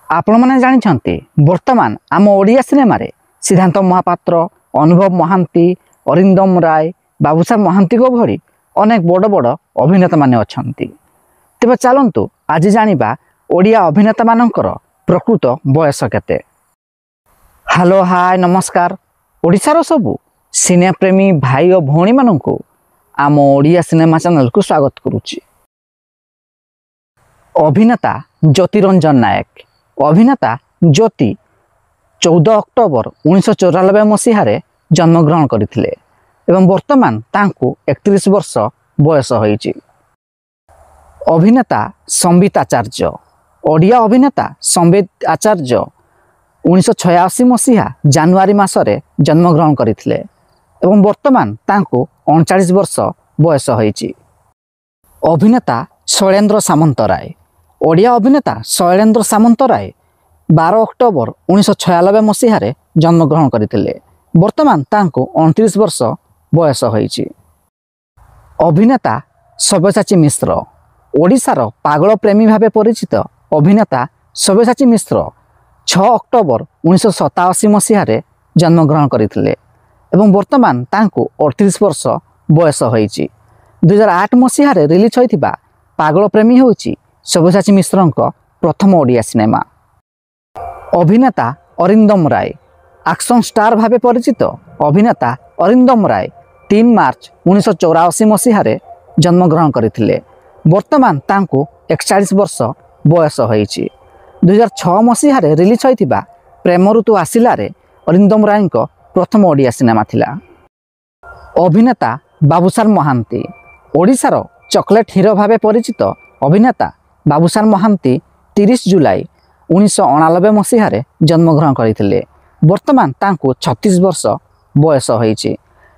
आपने जानी बर्तमान आम ओडिया सिनेमा सिद्धांत महापात्र, अनुभव महांती, अरिंदम राय, बाबूसार महांती भली अनेक बड़ बड़ अभिनेता माने अछंती। तेबे चलंतु आज जानिबा ओडिया अभिनेता मानकर प्रकृत बयस केते। हेलो हाय नमस्कार। ओडिशार सबु सिने प्रेमी भाई और भौणी मानंकु आम ओडिया सिनेमा चैनल को स्वागत करुच्ची। अभिनेता ज्योतिरंजन नायक। अभिनेता ज्योति 14 अक्टोबर 1994 मसीह जन्मग्रहण करथिले एवं वर्तमान तांकु 31 वर्ष बयस होईची। अभिनेता संबित आचार्य। ओडिया अभिनेता संबित आचार्य 1986 मसीहा जानुआरी मासरे जन्मग्रहण करथिले एवं वर्तमान तांकु 39 वर्ष बयस होईची। अभिनेता शैलेंद्र सामंतराय। ओडिया अभिनेता शैलेंद्र सामंतराय 12 अक्टोबर 1996 मसीह जन्मग्रहण करथिले वर्तमान तांकु 29 वर्ष बयस होईची। अभिनेता सब्यसाची मिश्र। ओडिशार पागल प्रेमी भावे परिचित अभिनेता सब्यसाची मिश्र 6 अक्टोबर 1987 मसीह जन्मग्रहण करथिले एवं वर्तमान तांकु 38 वर्ष बयस होईची। 2008 मसीह रिलीज होइथिबा पागल प्रेमी होउची सब्यसाची मिश्रंक प्रथम ओडिया सिनेमा। अभिनेता अरिंदम राय। एक्शन स्टार भावे परिचित अभिनेता अरिंदम राय 3 मार्च 1984 मसीह जन्मग्रहण करथिले वर्तमान तांकु 41 वर्ष बयस होईची। 2006 मसीह रिलीज होइथिबा प्रेम ऋतु आसिलारे अरिंदम राय प्रथम ओडिया सिनेमा थिला। अभिनेता बाबूसार महांती। ओडिशार चॉकलेट हीरो भावे परिचित अभिनेता बाबूसार महांती 30 जुलाई 1989 मसीह जन्मग्रहण करथिले वर्तमान तांकु 36 वर्ष बयस होईची।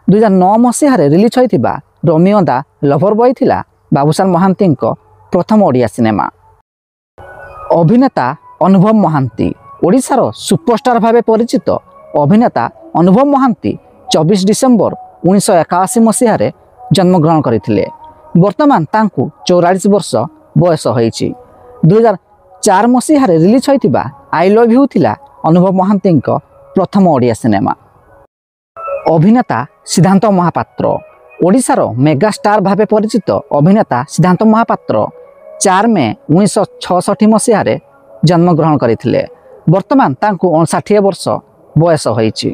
2009 मसीह रिलीज होइथिबा रोमियो दा लवर बॉय थिला बाबूसार महांती प्रथम ओडिया सिनेमा। अभिनेता अनुभव महांती। ओडिशार सुपरस्टार भावे परिचित अभिनेता अनुभव महांती 24 डिसेम्बर 1981 मसीह जन्मग्रहण करथिले वर्तमान तांकु 44 वर्ष बयस होईची। 2004 मसीह रिलीज होइथिबा आई लव यू थिला अनुभव महांती प्रथम ओडिया सिनेमा। अभिनेता सिद्धांत महापात्र। ओडिशार मेगा स्टार भावे परिचित अभिनेता सिद्धांत महापात्र 4 मे 1966 मसीह जन्मग्रहण करथिले वर्तमान तांकु 59 वर्ष बयस होईची।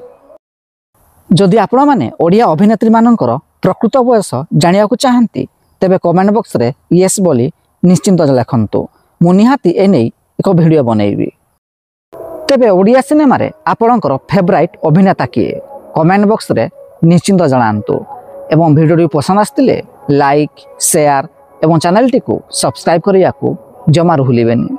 जदि आपण माने ओडिया अभिनेत्री मानकर प्रकृत बयस जानिया को चाहंती तेबे कमेंट बॉक्स रे यस बोली निश्चिंत लिखंतु। मु निहाती एने एक वीडियो बनैबी। तेबे ओडिया सिनेमा रे आपणकर फेवराइट अभिनेता किए कमेंट बॉक्स रे निश्चिंत जणांतु एवं वीडियो पसंद आस्तिले लाइक शेयर एवं चैनल टी को सब्सक्राइब करिया को जमा भूलिबेनी।